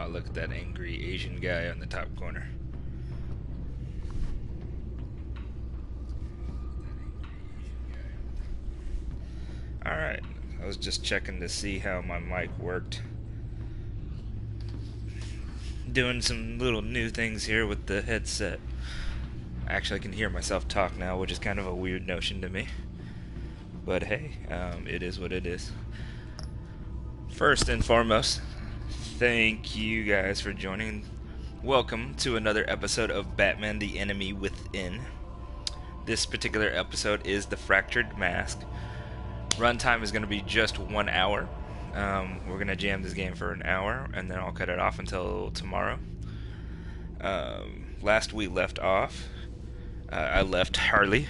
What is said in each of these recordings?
look at that angry Asian guy on the top corner. Alright, I was just checking to see how my mic worked. Doing some little new things here with the headset. Actually, I can hear myself talk now, which is kind of a weird notion to me. But hey, it is what it is. First and foremost, thank you guys for joining. Welcome to another episode of Batman: The Enemy Within. This particular episode is The Fractured Mask. Runtime is going to be just 1 hour. We're going to jam this game for an hour, and then I'll cut it off until tomorrow. Last we left off, I left Harley.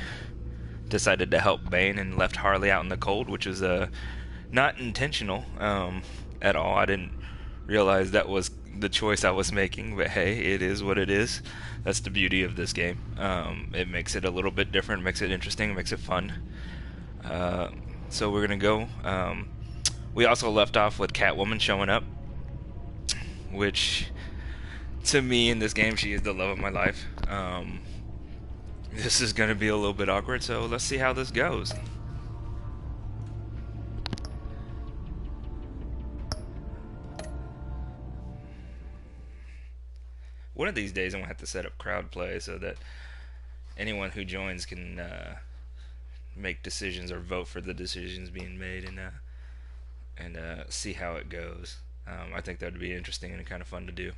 Decided to help Bane and left Harley out in the cold, which was not intentional at all. I didn't realize that was the choice I was making, but hey, it is what it is. That's the beauty of this game. It makes it a little bit different, makes it interesting, makes it fun. So we're going to go. We also left off with Catwoman showing up, which, to me, in this game, she is the love of my life. This is going to be a little bit awkward, so let's see how this goes. One of these days I'm going to have to set up crowd play so that anyone who joins can make decisions or vote for the decisions being made and see how it goes. I think that would be interesting and kind of fun to do.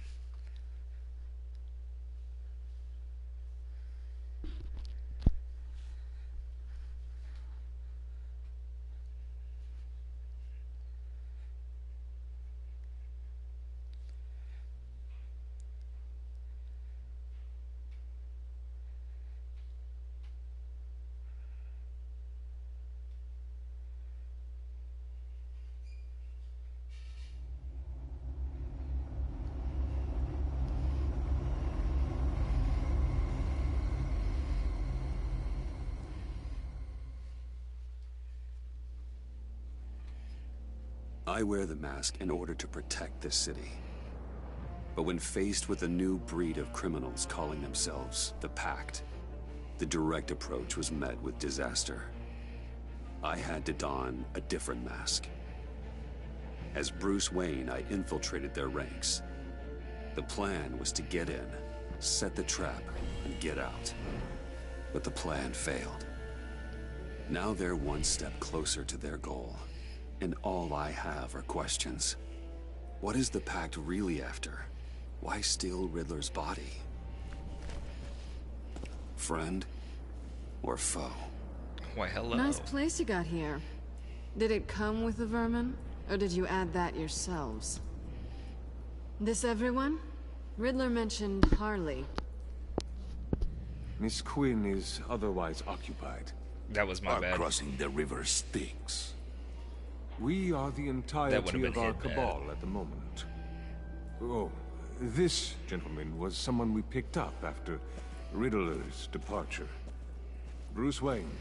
I wear the mask in order to protect this city. But when faced with a new breed of criminals calling themselves the Pact, the direct approach was met with disaster. I had to don a different mask. As Bruce Wayne, I infiltrated their ranks. The plan was to get in, set the trap, and get out. But the plan failed. Now they're one step closer to their goal. And all I have are questions. What is the Pact really after? Why steal Riddler's body? Friend or foe? Why, hello. Nice place you got here. Did it come with the vermin? Or did you add that yourselves? This everyone? Riddler mentioned Harley. Miss Quinn is otherwise occupied. That was my bad. Crossing the river Styx. We are the That entirety would've of been our hit bad. cabal at the moment. Oh, this gentleman was someone we picked up after Riddler's departure. Bruce Wayne.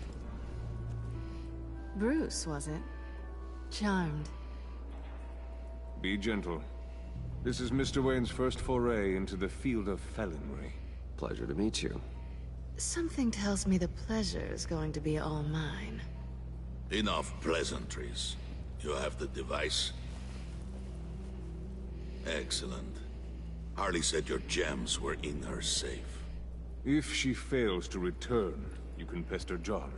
Bruce, was it? Charmed. Be gentle. This is Mr. Wayne's first foray into the field of felonry. Pleasure to meet you. Something tells me the pleasure is going to be all mine. Enough pleasantries. You have the device? Excellent. Harley said your gems were in her safe. If she fails to return, you can pester John.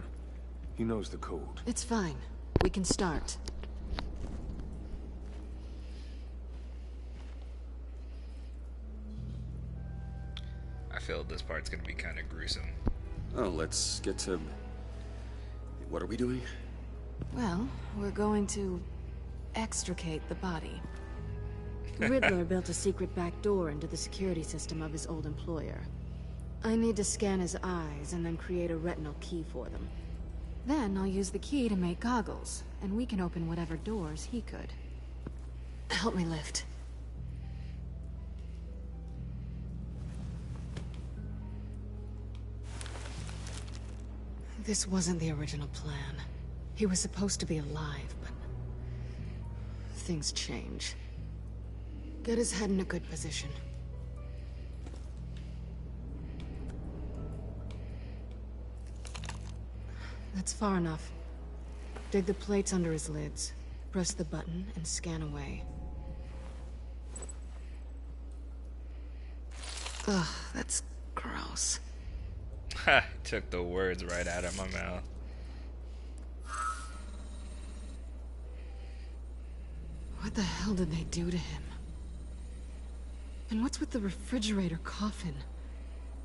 He knows the code. It's fine. We can start. I feel this part's going to be kind of gruesome. Oh, let's get to... What are we doing? Well, we're going to extricate the body. Riddler built a secret back door into the security system of his old employer. I need to scan his eyes and then create a retinal key for them. Then I'll use the key to make goggles, and we can open whatever doors he could. Help me lift. This wasn't the original plan. He was supposed to be alive, but things change. Get his head in a good position. That's far enough. Dig the plates under his lids. Press the button and scan away. Ugh, that's gross. Ha! Took the words right out of my mouth. What the hell did they do to him? And what's with the refrigerator coffin?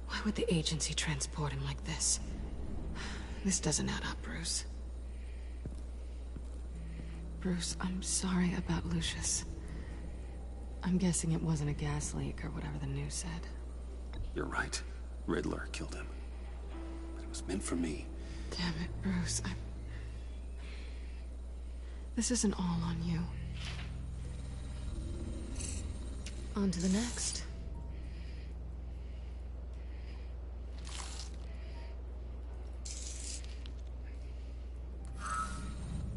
Why would the agency transport him like this? This doesn't add up, Bruce. Bruce, I'm sorry about Lucius. I'm guessing it wasn't a gas leak or whatever the news said. You're right. Riddler killed him. But it was meant for me. Damn it, Bruce. This isn't all on you. On to the next.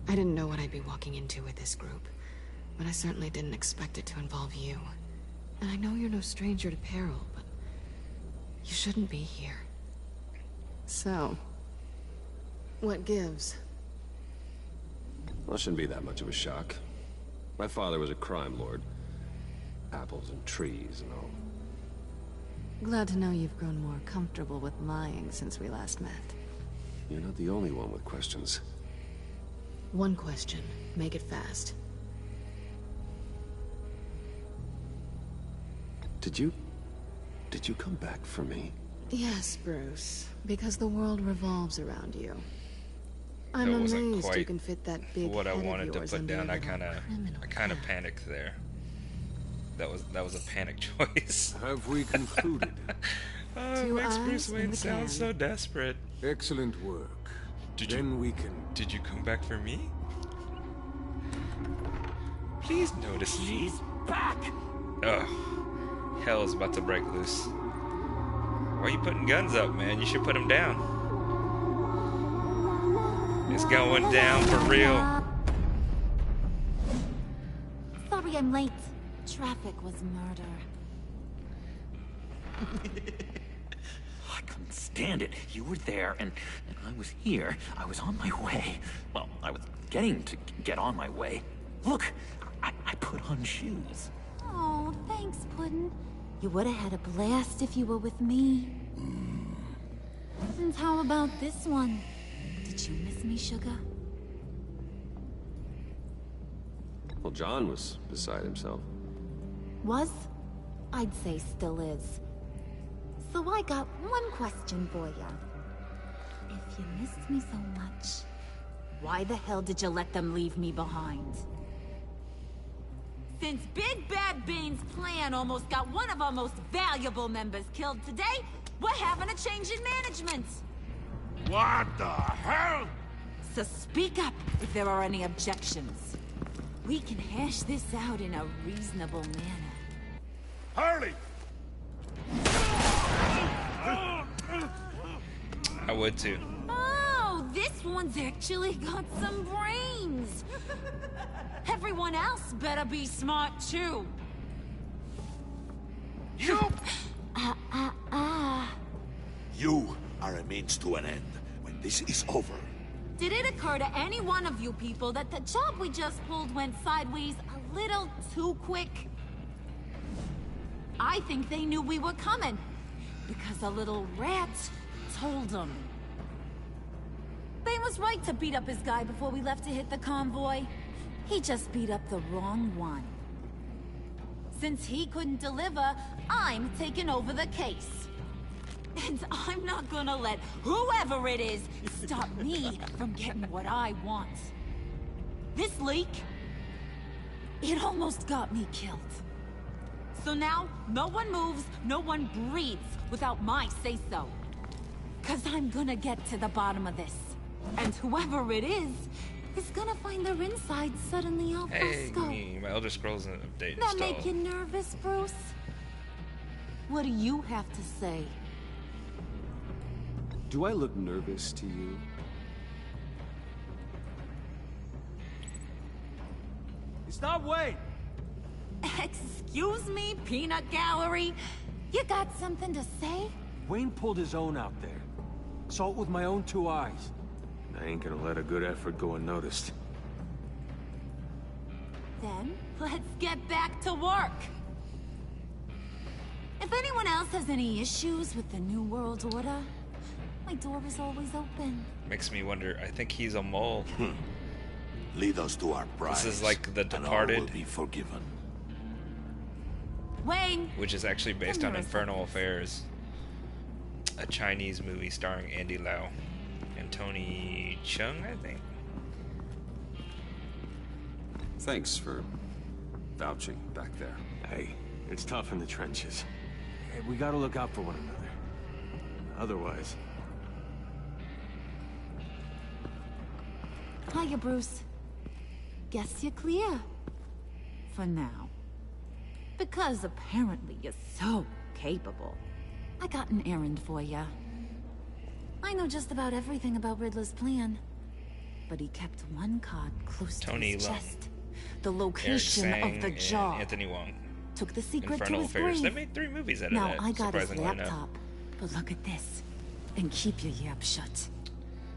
I didn't know what I'd be walking into with this group, but I certainly didn't expect it to involve you. And I know you're no stranger to peril, but you shouldn't be here. So, what gives? Well, it shouldn't be that much of a shock. My father was a crime lord. Apples and trees and all. Glad to know you've grown more comfortable with lying since we last met. You're not the only one with questions. One question. Make it fast. Did you come back for me? Yes, Bruce. Because the world revolves around you. I'm That wasn't amazed you quite can fit that big what I head of wanted to yours put under down. your I little kind of criminal panicked there. That was a panic choice. Have we concluded? Oh, it Two makes eyes Bruce in Wayne the sound can. so desperate. Excellent work. Did you- Then we can... Did you come back for me? Please notice me. He's back! Ugh. Hell is about to break loose. Why are you putting guns up, man? You should put them down. It's going down for real. Sorry I'm late. Traffic was murder. I couldn't stand it. You were there, and I was here. I was on my way. Well, I was getting to get on my way. Look, I put on shoes. Oh, thanks, Puddin'. You would have had a blast if you were with me. And how about this one? Did you miss me, Sugar? Well, John was beside himself. Was? I'd say still is. So I got one question for ya. If you missed me so much, why the hell did you let them leave me behind? Since Big Bad Bane's plan almost got one of our most valuable members killed today, we're having a change in management. What the hell? So speak up if there are any objections. We can hash this out in a reasonable manner. Harley! I would too. Oh, this one's actually got some brains. Everyone else better be smart too. You! Ah. You are a means to an end. When this is over, Did it occur to any one of you people that the job we just pulled went sideways a little too quick? I think they knew we were coming, because a little rat told them. Bane was right to beat up his guy before we left to hit the convoy. He just beat up the wrong one. Since he couldn't deliver, I'm taking over the case. And I'm not gonna let whoever it is stop me from getting what I want. This leak, it almost got me killed. So now, no one moves, no one breathes without my say-so. 'Cause I'm gonna get to the bottom of this. And whoever it is gonna find their inside suddenly al Hey, fresco. my Elder Scrolls update That make you installed. nervous, Bruce? What do you have to say? Do I look nervous to you? Stop, wait! Excuse me, peanut gallery? You got something to say? Wayne pulled his own out there. Saw it with my own 2 eyes. I ain't gonna let a good effort go unnoticed. Then, let's get back to work. If anyone else has any issues with the New World Order, my door is always open. Makes me wonder. I think he's a mole. Lead us to our prize. This is like The and all Departed. will be forgiven. Wayne! Which is actually based on Infernal Affairs, a Chinese movie starring Andy Lau and Tony Chung, I think. Thanks for vouching back there. Hey, it's tough in the trenches. Hey, we gotta look out for one another. Otherwise... Hiya, Bruce. Guess you're clear. For now. Because apparently you're so capable. I got an errand for you. I know just about everything about Riddler's plan. But he kept one card close Tony to his Leung, chest. The Eric location Sang, of the and job. Anthony Wong. Took the secret Infernal to his Affairs. They grave. made 3 movies out of Now that, I got his surprisingly enough. laptop. But look at this. And keep your yap shut.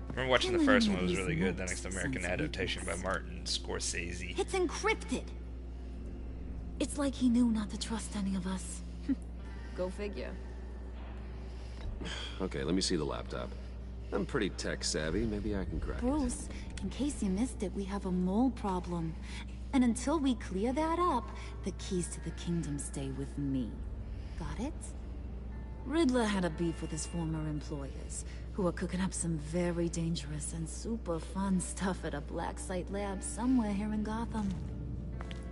I remember watching the Killing first one. It was these really good. The mooks next American sounds adaptation by weakness. Martin Scorsese. It's encrypted. It's like he knew not to trust any of us. Go figure. Okay, let me see the laptop. I'm pretty tech savvy. Maybe I can crack it. Bruce, in case you missed it, we have a mole problem. And until we clear that up, the keys to the kingdom stay with me. Got it? Riddler had a beef with his former employers, who are cooking up some very dangerous and super fun stuff at a black site lab somewhere here in Gotham.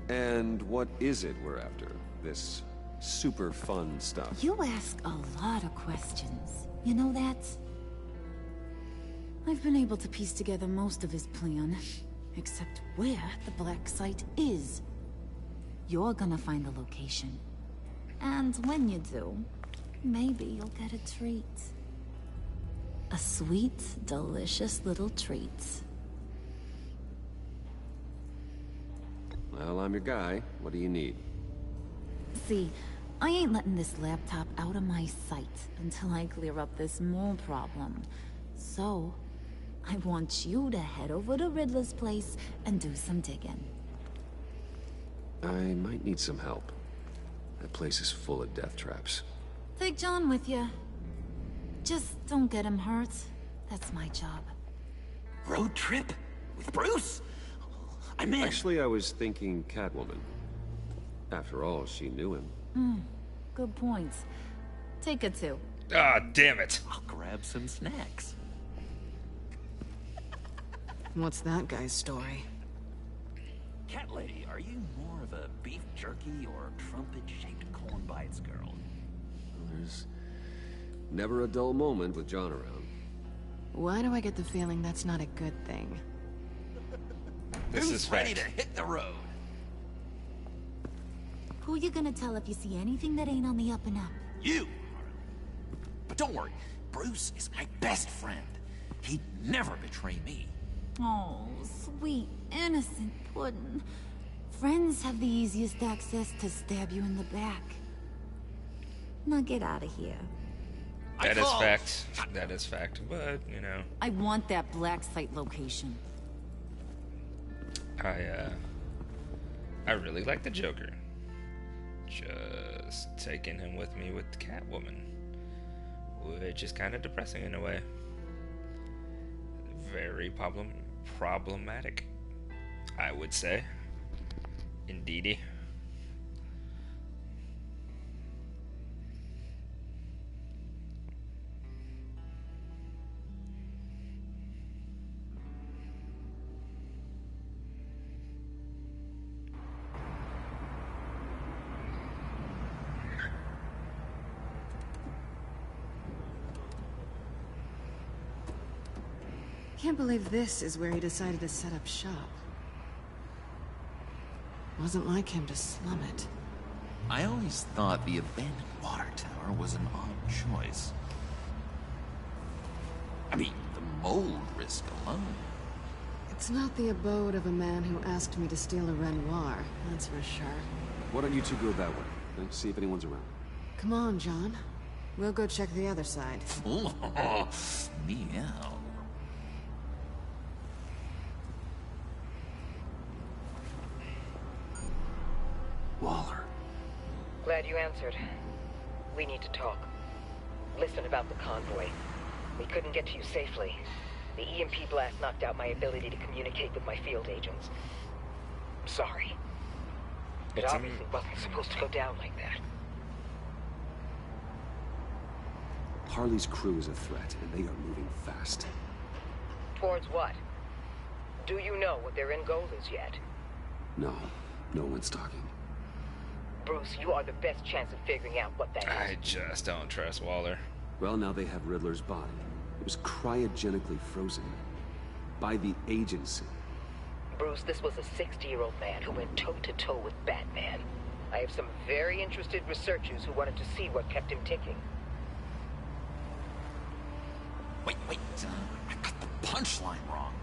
And what is it we're after? This super fun stuff? You ask a lot of questions. You know that? I've been able to piece together most of his plan, except where the black site is. You're gonna find the location. And when you do, maybe you'll get a treat. A sweet, delicious little treat. Well, I'm your guy. What do you need? See, I ain't letting this laptop out of my sight until I clear up this mole problem. So, I want you to head over to Riddler's place and do some digging. I might need some help. That place is full of death traps. Take John with you. Just don't get him hurt. That's my job. Road trip? With Bruce? I'm in. Actually, I was thinking Catwoman. After all, she knew him. Good point. Take it too. Ah, damn it. I'll grab some snacks. What's that guy's story? Cat lady, are you more of a beef jerky or trumpet-shaped corn bites girl? There's never a dull moment with John around. Why do I get the feeling that's not a good thing? This Who's is ready fact. to hit the road? Who you gonna tell if you see anything that ain't on the up and up? You. But don't worry, Bruce is my best friend. He'd never betray me. Oh, sweet, innocent Puddin'. Friends have the easiest access to stab you in the back. Now get out of here. That is fact. That is fact. But, you know, I want that black site location. I really like the Joker. Just taking him with me with Catwoman, which is kind of depressing in a way. Very problematic, I would say. Indeedy. Can't believe this is where he decided to set up shop. Wasn't like him to slum it. I always thought the abandoned water tower was an odd choice. I mean, the mold risk alone. It's not the abode of a man who asked me to steal a Renoir, that's for sure. Why don't you two go that way, and see if anyone's around? Come on, John. We'll go check the other side. Meow. Waller. Glad you answered. We need to talk. Listen about the convoy. We couldn't get to you safely. The EMP blast knocked out my ability to communicate with my field agents. Sorry. It obviously wasn't supposed to go down like that. Harley's crew is a threat, and they are moving fast. Towards what? Do you know what their end goal is yet? No, no one's talking. Bruce, you are the best chance of figuring out what that is. I just don't trust Waller. Well, now they have Riddler's body. It was cryogenically frozen. By the agency. Bruce, this was a 60-year-old man who went toe-to-toe with Batman. I have some very interested researchers who wanted to see what kept him ticking. Wait. I got the punchline wrong.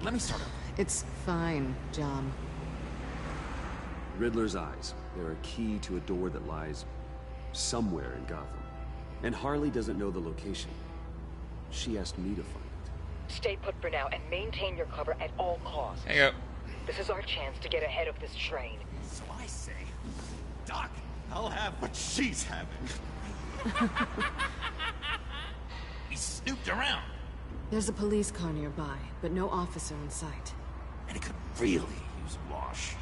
Let me start over. It's fine, John. Riddler's eyes. They're a key to a door that lies somewhere in Gotham. And Harley doesn't know the location. She asked me to find it. Stay put for now and maintain your cover at all costs. Hang up. This is our chance to get ahead of this train. So I say, Doc, I'll have what she's having. We snooped around. There's a police car nearby, but no officer in sight. And it could really use a wash.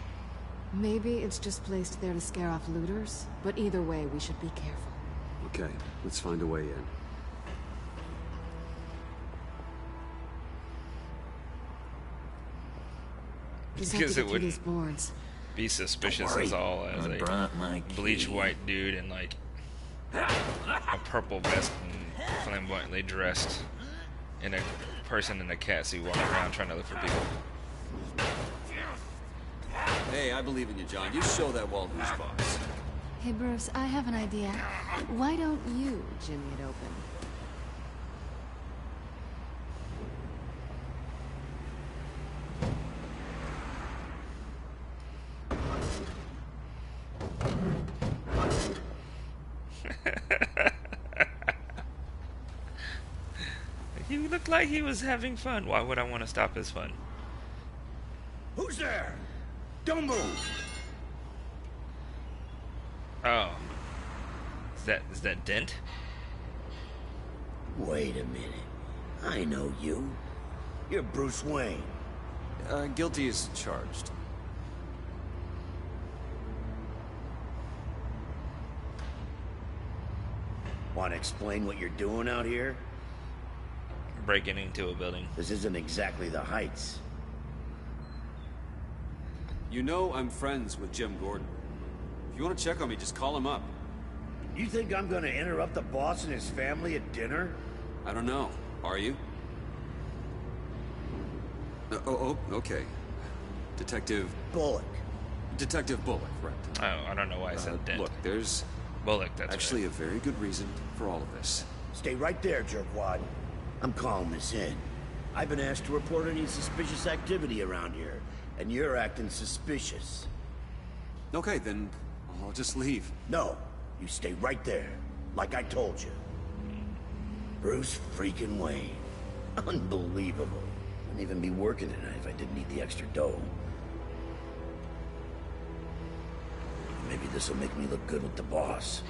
Maybe it's just placed there to scare off looters, but either way, we should be careful. Okay, let's find a way in. Just Because have it to get through these wouldn't boards. be suspicious as all as I a brought my bleach key. white dude in like a purple vest and flamboyantly dressed in a person in a cat suit walking around trying to look for people. Hey, I believe in you, John. You show that wall who's boss. Hey, Bruce, I have an idea. Why don't you jimmy it open? He looked like he was having fun. Why would I want to stop his fun? Who's there? Don't move! Oh. Is that Dent? Wait a minute. I know you. You're Bruce Wayne. Guilty as charged. Want to explain what you're doing out here? Breaking into a building. This isn't exactly the Heights. You know I'm friends with Jim Gordon. If you want to check on me, just call him up. You think I'm gonna interrupt the boss and his family at dinner? I don't know. Are you? Okay. Detective... Bullock. Detective Bullock, right. Oh, I don't know why I said Dent. Look, there's Bullock, that's actually right. a very good reason for all of this. Stay right there, jerkwad. I'm calling this in. I've been asked to report any suspicious activity around here, and you're acting suspicious. Okay, then I'll just leave. No, you stay right there, like I told you. Bruce freaking Wayne. Unbelievable. Wouldn't even be working tonight if I didn't need the extra dough. Maybe this'll make me look good with the boss.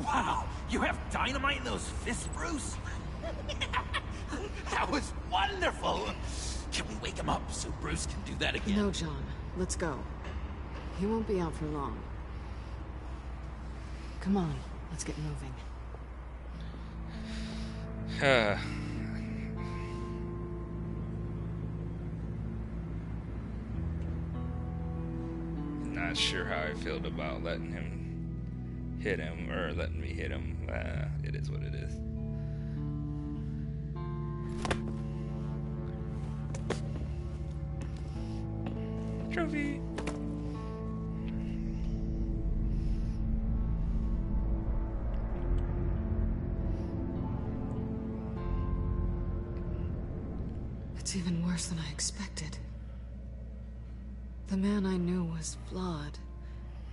Wow, you have dynamite in those fists, Bruce? That was wonderful! Can we wake him up so Bruce can do that again? No, John. Let's go. He won't be out for long. Come on, let's get moving. Not sure how I feel about letting him hit him or letting me hit him. It is what it is. Trophy. It's even worse than I expected. The man I knew was flawed,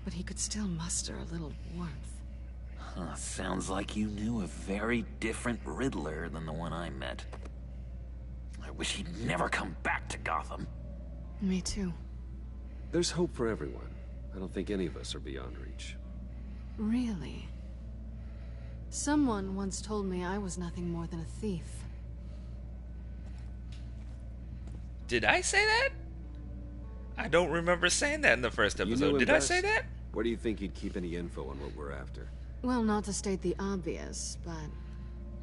but he could still muster a little warmth. Huh, sounds like you knew a very different Riddler than the one I met. I wish he'd never come back to Gotham. Me too. There's hope for everyone. I don't think any of us are beyond reach. Really? Someone once told me I was nothing more than a thief. Did I say that? I don't remember saying that in the first episode. Did I say that? Where do you think you'd keep any info on what we're after? Well, not to state the obvious, but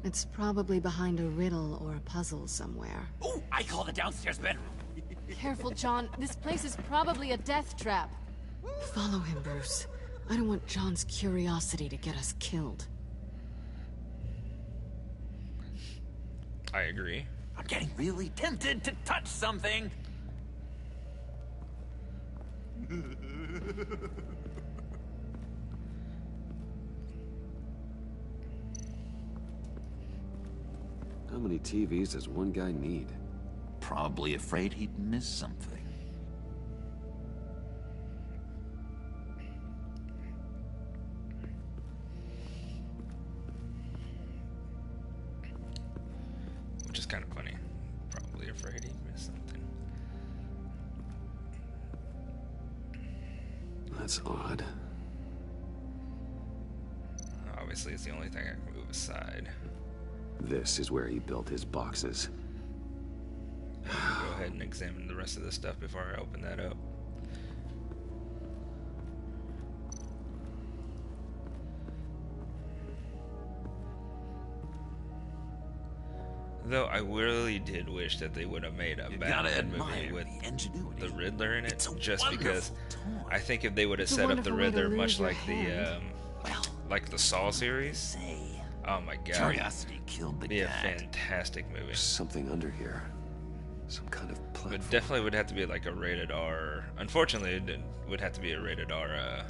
it's probably behind a riddle or a puzzle somewhere. Oh, I call the downstairs bedroom. Careful, John. This place is probably a death trap. Follow him, Bruce. I don't want John's curiosity to get us killed. I agree. I'm getting really tempted to touch something. How many TVs does one guy need? Probably afraid he'd miss something. Which is kind of funny. Probably afraid he'd miss something. That's odd. Obviously, it's the only thing I can move aside. This is where he built his boxes. Go ahead and examine the rest of this stuff before I open that up. Though I really did wish that they would have made a Batman movie with the Riddler in it, just because I think if they would have set up the Riddler much like the Saw series, oh my god, Curiosity killed the be a cat. fantastic movie. There's something under here. Some kind of platform. It definitely would have to be like a rated R. Unfortunately, it would have to be a rated R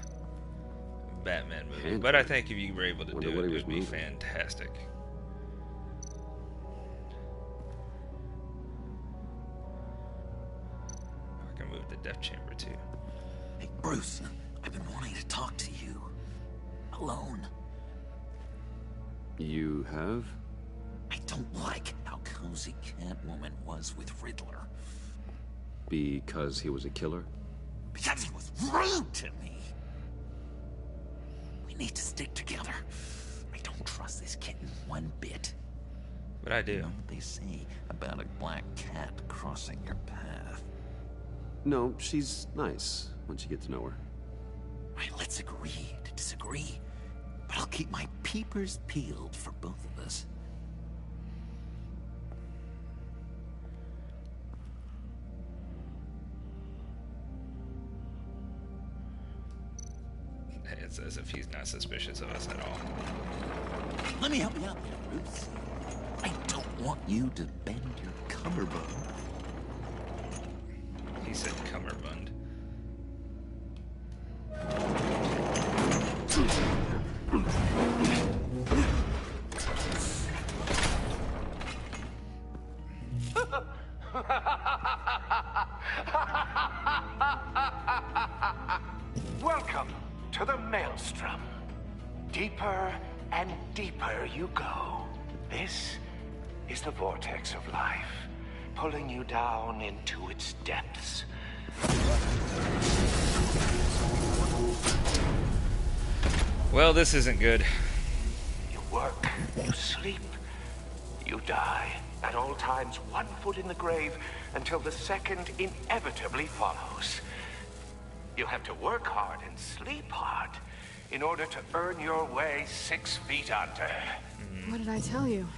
Batman movie. But I think if you were able to do it, it would be fantastic. I can move the Death Chamber too. Hey, Bruce, I've been wanting to talk to you. Alone. You have? I don't like how cozy Catwoman was with Riddler. Because he was a killer? Because he was rude to me. We need to stick together. I don't trust this kitten one bit. But I do. You know what they say about a black cat crossing your path? No, she's nice once you get to know her. Right, let's agree to disagree. But I'll keep my peepers peeled for both of us. It's as if he's not suspicious of us at all. Let me help you out there, Bruce. I don't want you to bend your cummerbund. He said cummerbund. Welcome to the Maelstrom. Deeper and deeper you go. This is the vortex of life, pulling you down into its depths. Well, this isn't good. You work, you sleep, you die. At all times, one foot in the grave until the second inevitably follows. You have to work hard and sleep hard in order to earn your way 6 feet under. What did I tell you?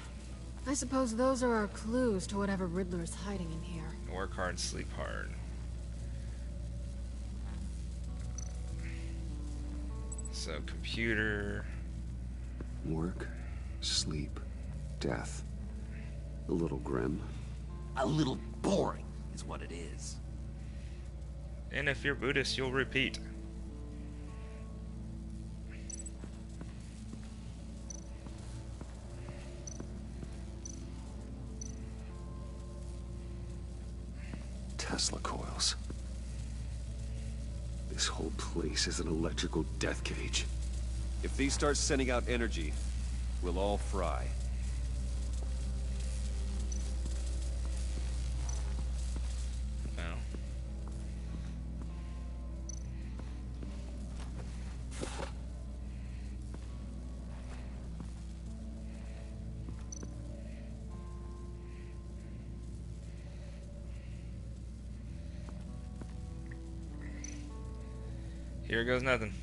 I suppose those are our clues to whatever Riddler's hiding in here. Work hard, sleep hard. So, computer. Work, sleep, death. A little grim. A little boring is what it is. And if you're Buddhist, you'll repeat. Tesla coils. This whole place is an electrical death cage. If these start sending out energy, we'll all fry. Well. Here goes nothing.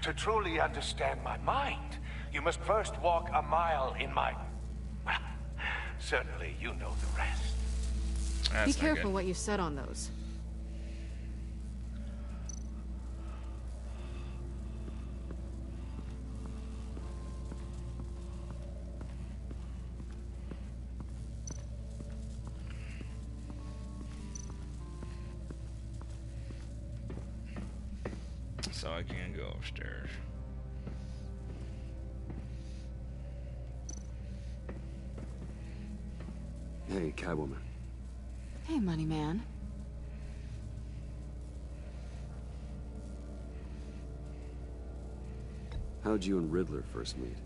To truly understand my mind, you must first walk a mile in my... Well, certainly you know the rest. Be careful what you set on those. So I can go upstairs. Hey, Catwoman. Hey, Money Man. How'd you and Riddler first meet?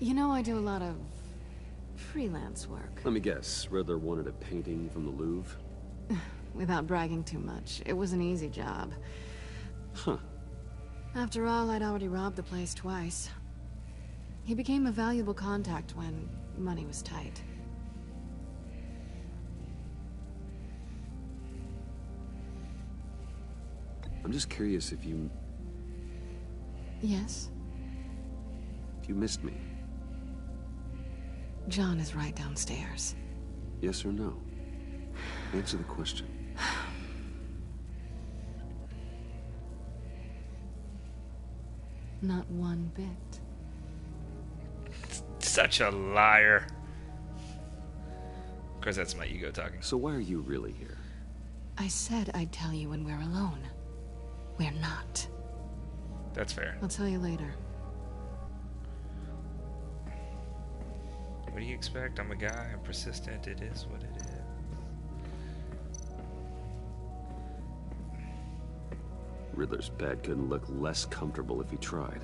You know, I do a lot of freelance work. Let me guess, Riddler wanted a painting from the Louvre? Without bragging too much, it was an easy job. Huh. After all, I'd already robbed the place twice. He became a valuable contact when money was tight. I'm just curious if you... Yes? If you missed me. John is right downstairs. Yes or no? Answer the question. Not one bit. Such a liar. Of course, that's my ego talking. So why are you really here? I said I'd tell you when we're alone. We're not. That's fair. I'll tell you later. What do you expect? I'm a guy. I'm persistent. It is what it is. Riddler's bed couldn't look less comfortable if he tried.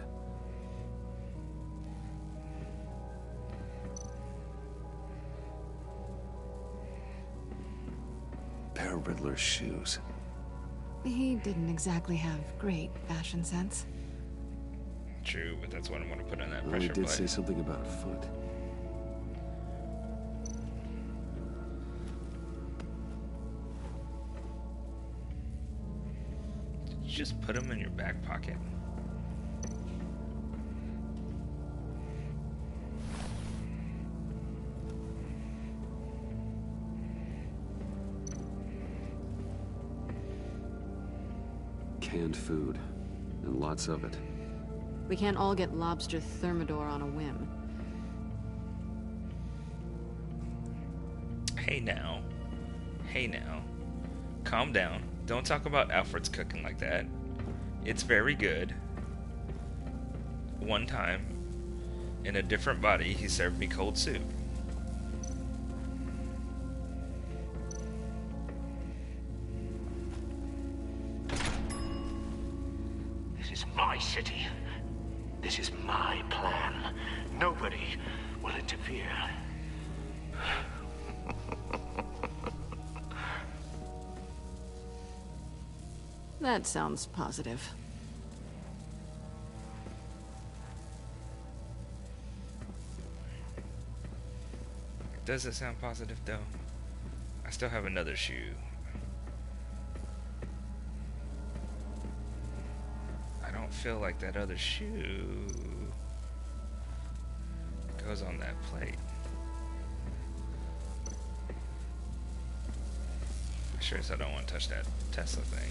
Pair of Riddler's shoes. He didn't exactly have great fashion sense. True, but that's what I'm gonna put on that Well, pressure he did plate. say something about a foot. Did you just put them in your back pocket? Canned food, and lots of it. We can't all get lobster thermidor on a whim. Hey now. Hey now. Calm down. Don't talk about Alfred's cooking like that. It's very good. One time, in a different body, he served me cold soup. This is my city. This is my plan. Nobody will interfere. That sounds positive. Does it sound positive, though? I still have another shoe. I don't feel like that other shoe goes on that plate. Sure as I don't want to touch that Tesla thing.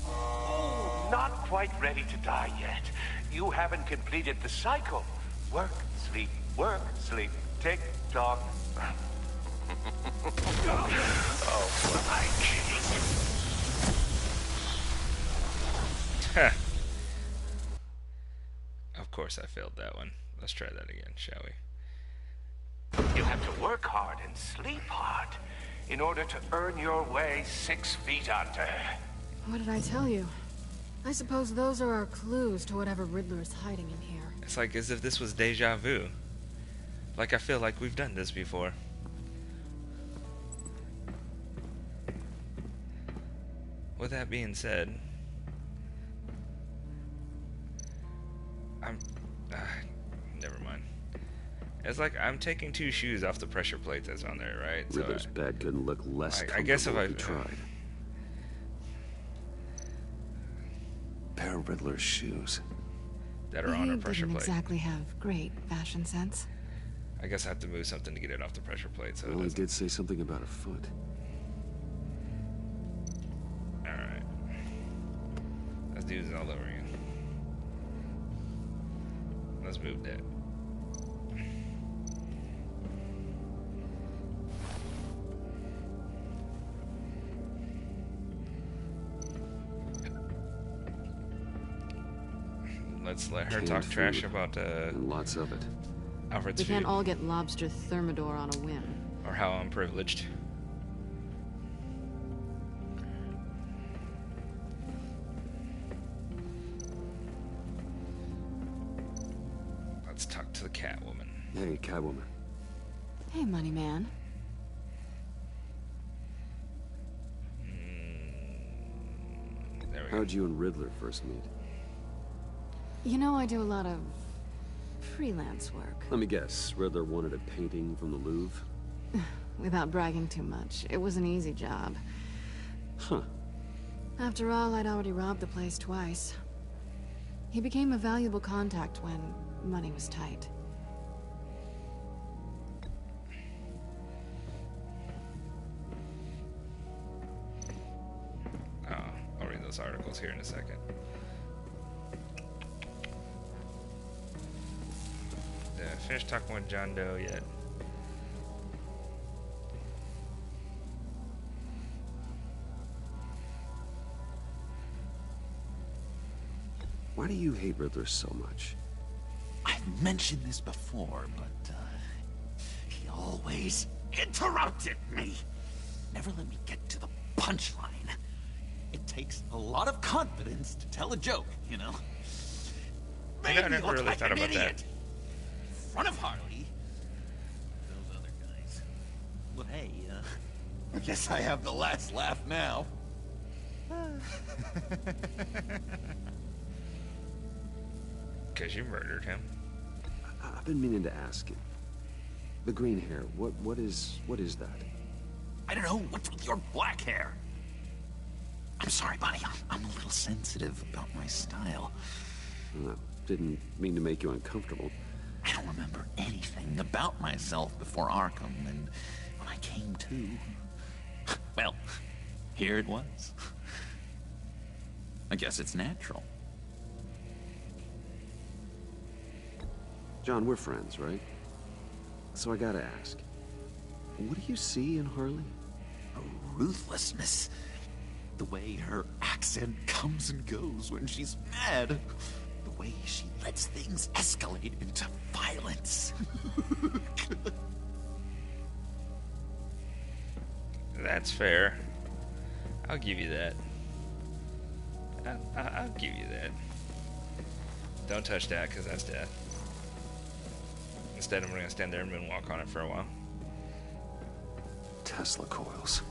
Oh, not quite ready to die yet. You haven't completed the cycle. Work, sleep, tick tock. Oh, my king. Of course I failed that one. Let's try that again, shall we? You have to work hard and sleep hard in order to earn your way 6 feet under. What did I tell you? I suppose those are our clues to whatever Riddler is hiding in here. It's like as if this was deja vu. Like I feel like we've done this before. With that being said, never mind. It's like I'm taking 2 shoes off the pressure plate that's on there, right? Riddler's bed couldn't look less I guess if I tried. Pair of Riddler's shoes that are on a pressure didn't plate. Exactly have great fashion sense. I guess I have to move something to get it off the pressure plate. So well, he did say something about a foot. All right, let's do this all over again. Let's move that. Let's let her talk trash about and lots of it. Alfred's We can't food. all get lobster thermidor on a whim. Or how I'm privileged. Let's talk to the Catwoman. Hey, Catwoman. Hey, money man. There we go. How'd you and Riddler first meet? You know, I do a lot of freelance work. Let me guess. Riddler wanted a painting from the Louvre? Without bragging too much, it was an easy job. Huh. After all, I'd already robbed the place twice. He became a valuable contact when money was tight. I'll read those articles here in a second. Finished talking with John Doe yet. Why do you hate Riddler so much? I've mentioned this before, but he always interrupted me. Never let me get to the punchline. It takes a lot of confidence to tell a joke, you know? I never look really like thought an about idiot that. In front of Harley. Those other guys. Well, hey, I guess I have the last laugh now. Because you murdered him. I've been meaning to ask you. The green hair, what is that? I don't know. What's with your black hair? I'm sorry, buddy. I'm a little sensitive about my style. Didn't mean to make you uncomfortable. I don't remember anything about myself before Arkham, and when I came to, well, here it was. I guess it's natural. John, we're friends, right? So I gotta ask. What do you see in Harley? A ruthlessness. The way her accent comes and goes when she's mad. The way she lets things escalate into violence. That's fair. I'll give you that. I'll give you that. Don't touch that, because that's death. Instead, I'm going to stand there and moonwalk on it for a while. Tesla coils.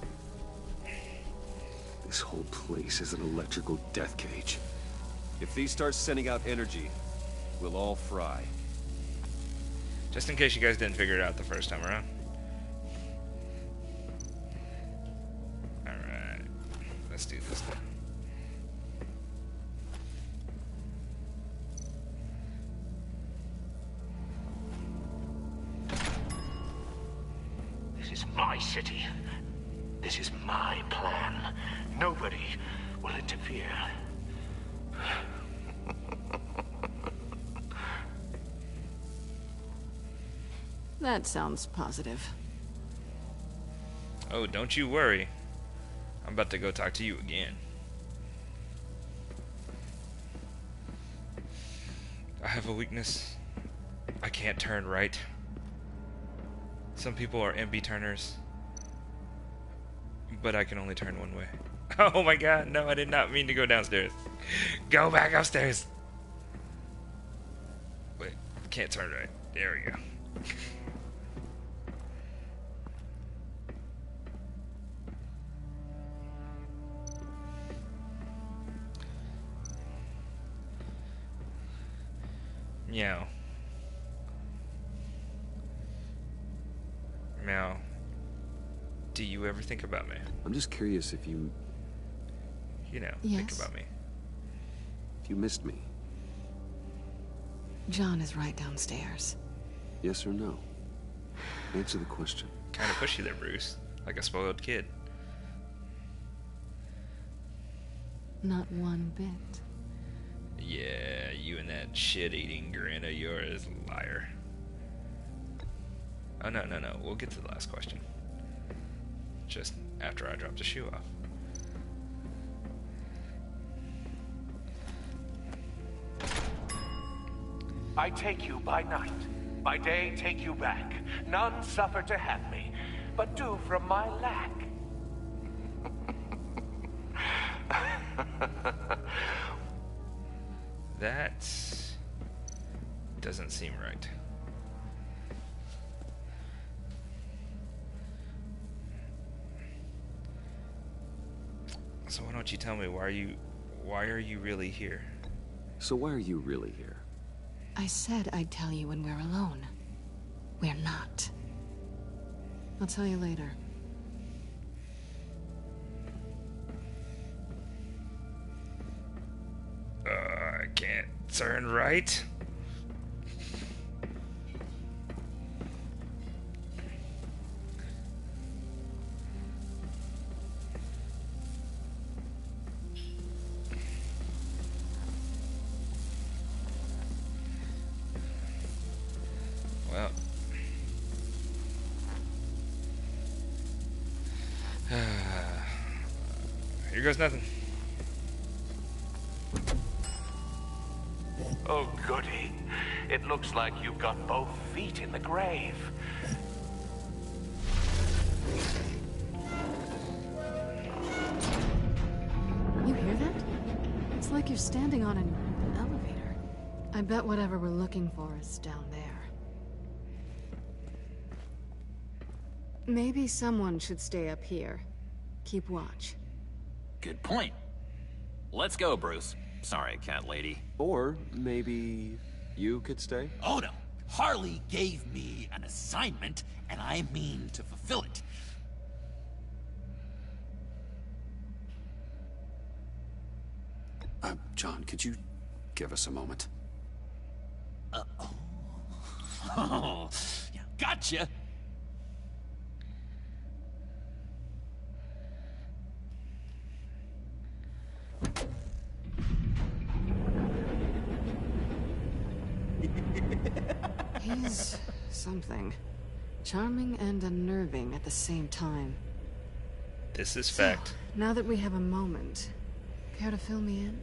This whole place is an electrical death cage. If these start sending out energy, we'll all fry. Just in case you guys didn't figure it out the first time around. Alright. Let's do this then. This is my city. This is my plan. Nobody will interfere. That sounds positive. Oh, don't you worry. I'm about to go talk to you again. I have a weakness. I can't turn right. Some people are MB turners, but I can only turn one way. Oh my god, no, I did not mean to go downstairs. Go back upstairs. Wait, can't turn right. There we go. Meow. Meow. Do you ever think about me? I'm just curious if you... You know, Yes. think about me. If you missed me. John is right downstairs. Yes or no? Answer the question. Kind of pushy there, Bruce. Like a spoiled kid. Not one bit. Yeah, you and that shit-eating grin of yours, liar. Oh, no. We'll get to the last question. Just after I drop the shoe off. I take you by night. By day, take you back. None suffer to have me, but do from my lack. That doesn't seem right. So why don't you tell me why are you really here? So why are you really here? I said I'd tell you when we're alone. We're not. I'll tell you later. I can't turn right. Well. Here goes nothing. Oh, goody. It looks like you've got both feet in the grave. You hear that? It's like you're standing on an elevator. I bet whatever we're looking for is down there. Maybe someone should stay up here. Keep watch. Good point. Let's go, Bruce. Sorry, cat lady. Or maybe you could stay? Oh no. Harley gave me an assignment, and I mean to fulfill it. John, could you give us a moment? Oh, yeah, gotcha. He's something. Charming and unnerving at the same time. This is fact. So, now that we have a moment, care to fill me in?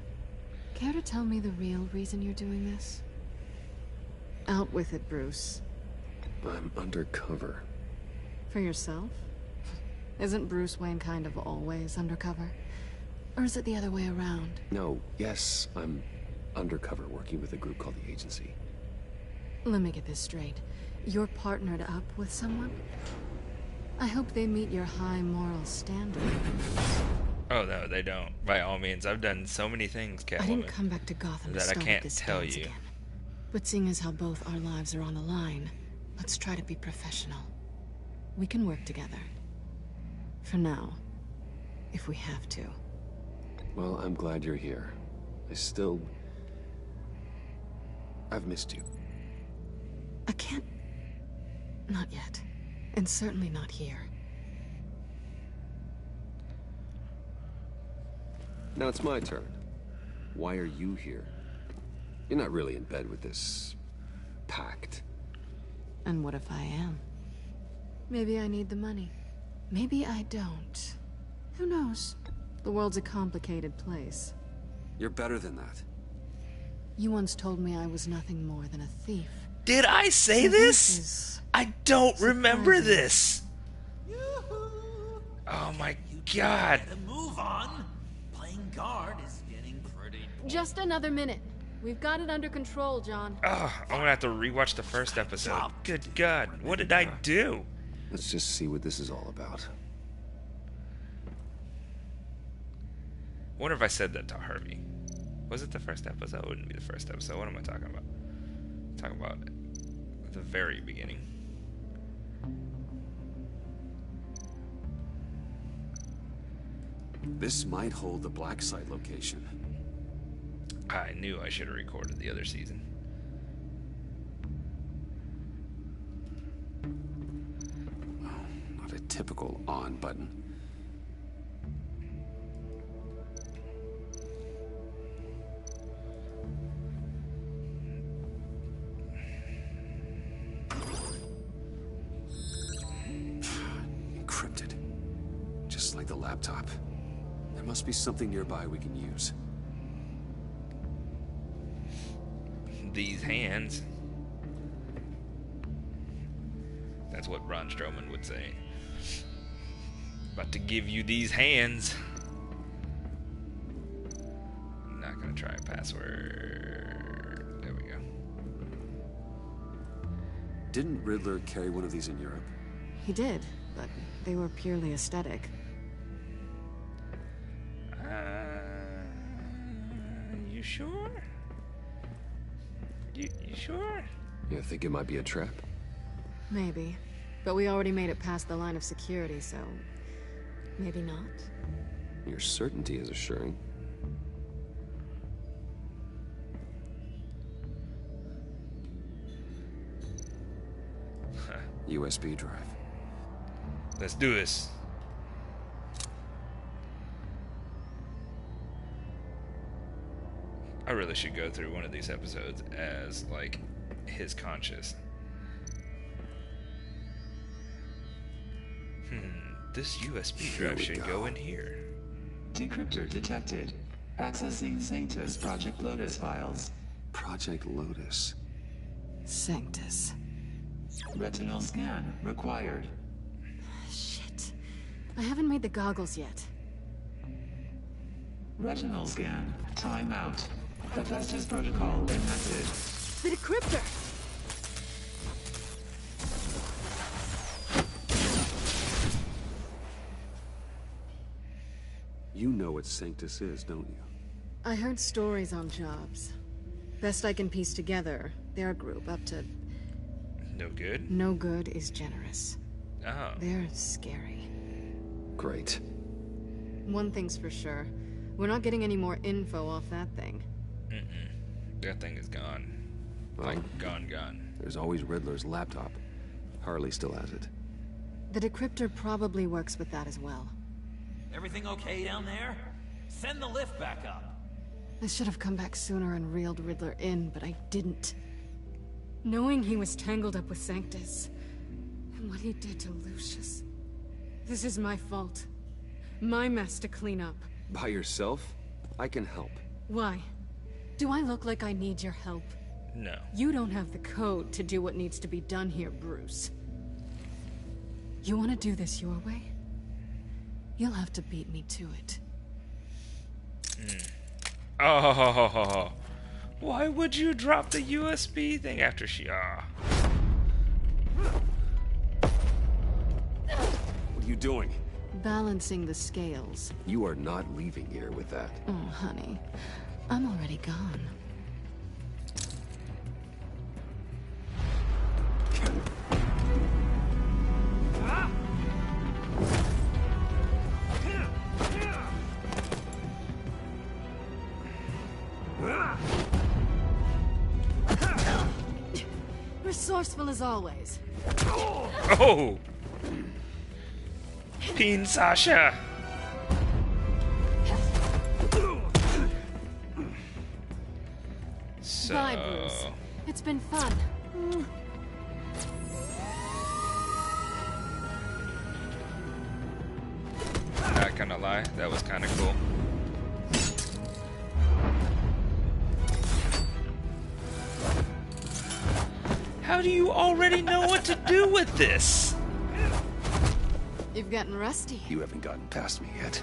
Care to tell me the real reason you're doing this? Out with it, Bruce. I'm undercover. For yourself? Isn't Bruce Wayne kind of always undercover? Or is it the other way around? No, yes, I'm undercover working with a group called the Agency. Let me get this straight. You're partnered up with someone? I hope they meet your high moral standard. Oh no, they don't. By all means, I've done so many things, Catwoman, I didn't come back to Gotham to that I start can't this tell dance you. again. But seeing as how both our lives are on the line, let's try to be professional. We can work together. For now. If we have to. Well, I'm glad you're here. I've missed you. I can't... Not yet. And certainly not here. Now it's my turn. Why are you here? You're not really in bed with this... pact. And what if I am? Maybe I need the money. Maybe I don't. Who knows? The world's a complicated place. You're better than that. You once told me I was nothing more than a thief. Did I say So this? is I don't remember this. Oh my god. Move on. Playing guard is getting pretty. Just another minute. We've got it under control, John. Oh, I'm gonna have to rewatch the first episode. Good God, what did I do? Let's just see what this is all about. I wonder if I said that to Harvey. Was it the first episode? It wouldn't be the first episode. What am I talking about? I'm talking about the very beginning. This might hold the black site location. I knew I should have recorded the other season. Not a typical on button. Encrypted. Just like the laptop. There must be something nearby we can use. These hands. That's what Braun Strowman would say. About to give you these hands. I'm not gonna try a password. There we go. Didn't Riddler carry one of these in Europe? He did, but they were purely aesthetic. You sure? You sure? You think it might be a trap? Maybe. But we already made it past the line of security, so... maybe not. Your certainty is assuring. USB drive. Let's do this. I really should go through one of these episodes as, like, his conscious. This USB drive should go in here. Decryptor detected. Accessing Sanctus Project Lotus files. Project Lotus. Sanctus. Retinal scan required. Shit. I haven't made the goggles yet. Retinal scan. Timeout. Hephaestus protocol enacted. The decryptor! You know what Sanctus is, don't you? I heard stories on jobs. Best I can piece together, their group up to... No good? No good is generous. Oh. They're scary. Great. One thing's for sure. We're not getting any more info off that thing. That thing is gone. Like, gone. There's always Riddler's laptop. Harley still has it. The decryptor probably works with that as well. Everything okay down there? Send the lift back up. I should have come back sooner and reeled Riddler in, but I didn't. Knowing he was tangled up with Sanctus, and what he did to Lucius. This is my fault. My mess to clean up. By yourself? I can help. Why? Do I look like I need your help? No. You don't have the code to do what needs to be done here, Bruce. You want to do this your way? You'll have to beat me to it. Oh, why would you drop the USB thing after she... What are you doing? Balancing the scales. You are not leaving here with that. Oh, honey. I'm already gone. Resourceful as always. Oh! Peen Sasha! So... Bye, Bruce. It's been fun. Not gonna lie, that was kind of cool. How do you already know what to do with this? You've gotten rusty. You haven't gotten past me yet.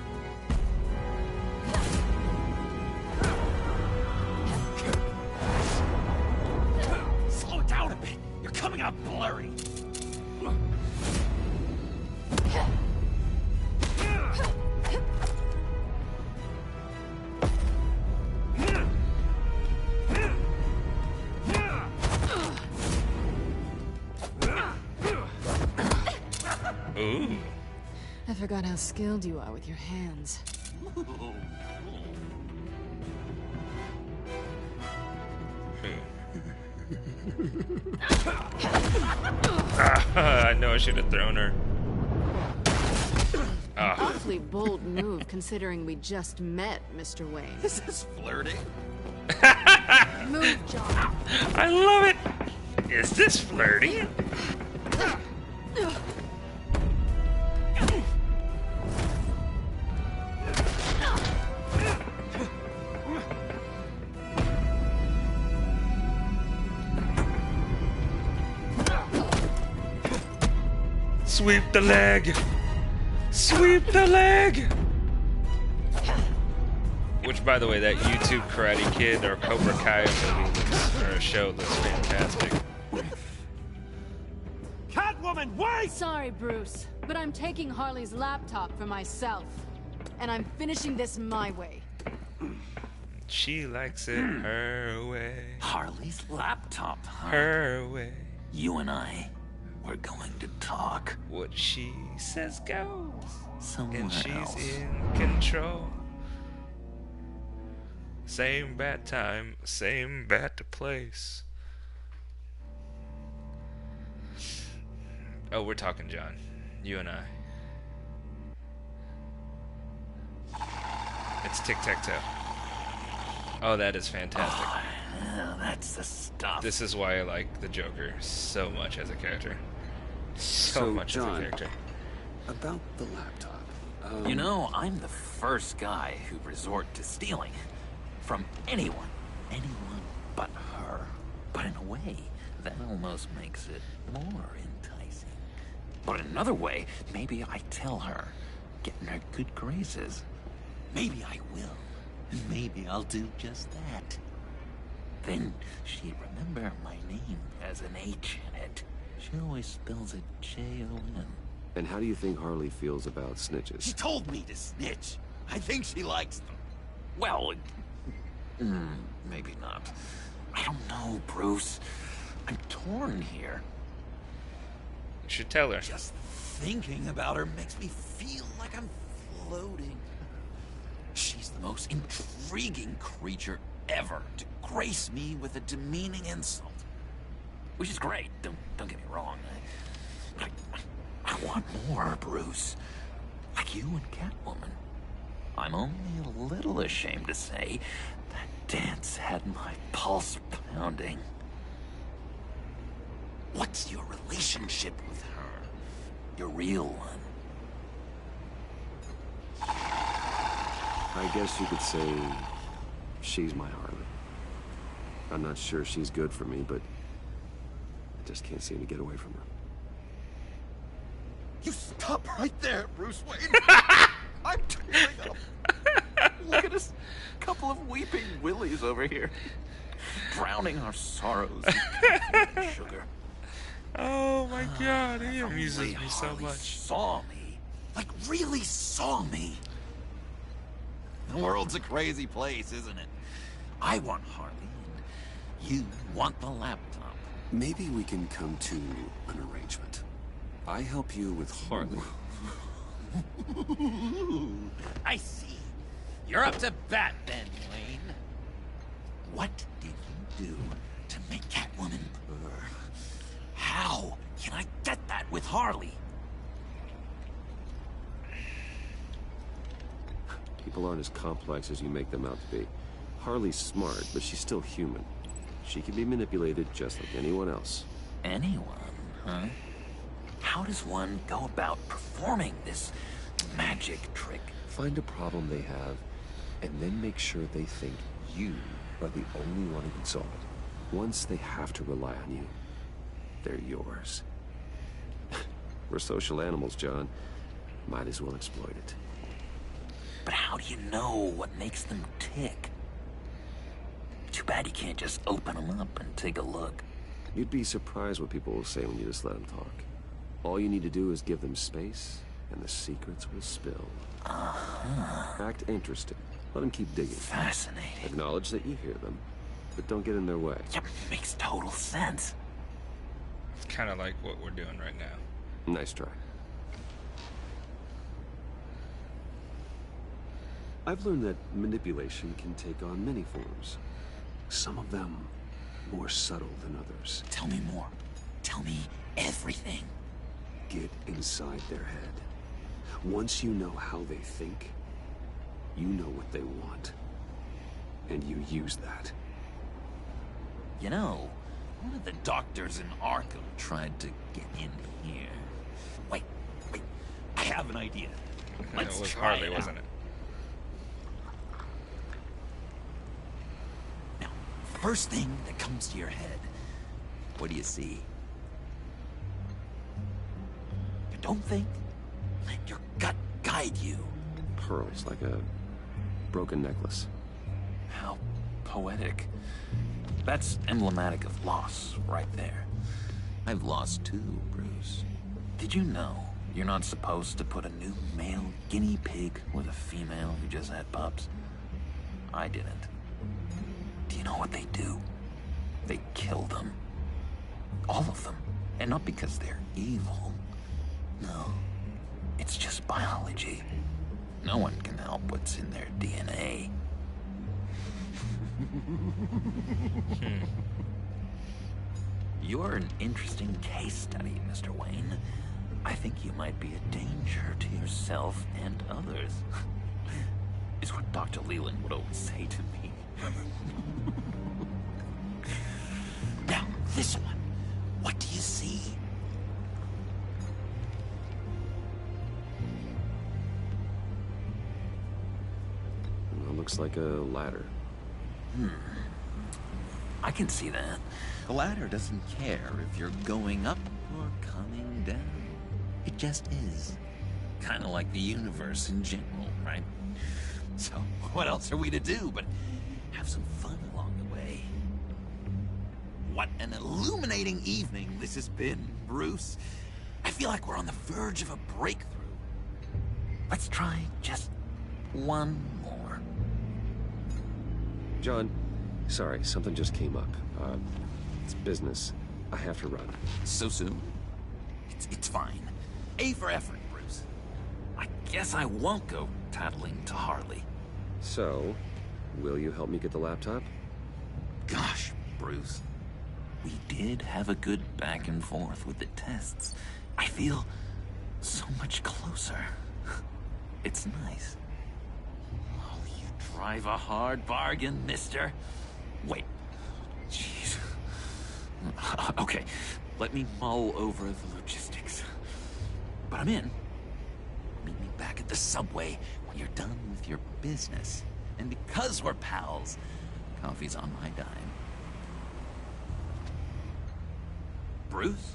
Slow it down a bit. You're coming out blurry. Ooh. I forgot how skilled you are with your hands. I know I should have thrown her. Awfully bold move, considering we just met, Mr. Wayne. Is this flirting? Move, John. I love it. Is this flirty? Sweep the leg! Sweep the leg! Which, by the way, that YouTube Karate Kid or Cobra Kai movie or a show looks fantastic. Catwoman, wait! Sorry, Bruce, but I'm taking Harley's laptop for myself. And I'm finishing this my way. She likes it her way. Harley's laptop, huh? Her way. You and I, we're going to talk. What she says goes. Somewhere And she's else. in control. Same bat time, same bat place. Oh, we're talking, John. You and I. It's tic-tac-toe. Oh, that is fantastic. Oh, yeah, that's the stuff. This is why I like the Joker so much as a character. So much John, as a character. About the laptop. You know, I'm the first guy who resort to stealing. From anyone. Anyone but her. But in a way, that almost makes it more enticing. But in another way, maybe I tell her, get in her good graces. Maybe I will. Maybe I'll do just that. Then she'd remember my name has an H in it. She always spells it J-O-N. And how do you think Harley feels about snitches? She told me to snitch. I think she likes them. Well, maybe not. I don't know, Bruce. I'm torn here. You should tell her. Just thinking about her makes me feel like I'm floating. She's the most intriguing creature ever to grace me with a demeaning insult. Which is great, don't get me wrong. I want more, Bruce. Like you and Catwoman. I'm only a little ashamed to say that dance had my pulse pounding. What's your relationship with her? Your real one? I guess you could say she's my Harley. I'm not sure she's good for me, but I just can't seem to get away from her. You stop right there, Bruce Wayne. I'm tearing up. Look at us, couple of weeping willies over here, drowning our sorrows in sugar. Oh my God, he If amuses only me so Harley much. Saw me, like really saw me. The world's a crazy place, isn't it? I want Harley, and you want the laptop. Maybe we can come to an arrangement. I help you with Harley. I see. You're up to bat then, Wayne. What did you do to make Catwoman purr? How can I get that with Harley? People aren't as complex as you make them out to be. Harley's smart, but she's still human. She can be manipulated just like anyone else. Anyone, huh? How does one go about performing this magic trick? Find a problem they have, and then make sure they think you are the only one who can solve it. Once they have to rely on you. they're yours. We're social animals, John. Might as well exploit it. But how do you know what makes them tick? Too bad you can't just open them up and take a look. You'd be surprised what people will say when you just let them talk. All you need to do is give them space, and the secrets will spill. Act interested. Let them keep digging. Fascinating. Acknowledge that you hear them, but don't get in their way. Yep, makes total sense. It's kind of like what we're doing right now. Nice try. I've learned that manipulation can take on many forms. Some of them more subtle than others. Tell me more. Tell me everything. Get inside their head. Once you know how they think, you know what they want. And you use that. You know, one of the doctors in Arkham tried to get in here. Wait. I have an idea. Let's it was try Harley, it wasn't out. it? Now, first thing that comes to your head, what do you see? You don't think? Let your gut guide you. Pearls, like a broken necklace. How poetic. That's emblematic of loss, right there. I've lost too, Bruce. Did you know you're not supposed to put a new male guinea pig with a female who just had pups? I didn't. Do you know what they do? They kill them. All of them. And not because they're evil. No. It's just biology. No one can help what's in their DNA. You're an interesting case study, Mr. Wayne. I think you might be a danger to yourself and others. Is what Dr. Leland would always say to me. Now, this one. What do you see? Well, looks like a ladder. I can see that. The ladder doesn't care if you're going up or coming down. It just is. Kind of like the universe in general, right? So, what else are we to do but have some fun along the way? What an illuminating evening this has been, Bruce. I feel like we're on the verge of a breakthrough. Let's try just one more. John, sorry, something just came up. It's business. I have to run. So soon? It's fine. A for effort, Bruce. I guess I won't go tattling to Harley. So, will you help me get the laptop? Gosh, Bruce. We did have a good back and forth with the tests. I feel so much closer. It's nice. Oh, you drive a hard bargain, mister. Wait. Jeez. Okay, let me mull over the logistics. But I'm in. Meet me back at the subway when you're done with your business. And because we're pals, coffee's on my dime. Bruce?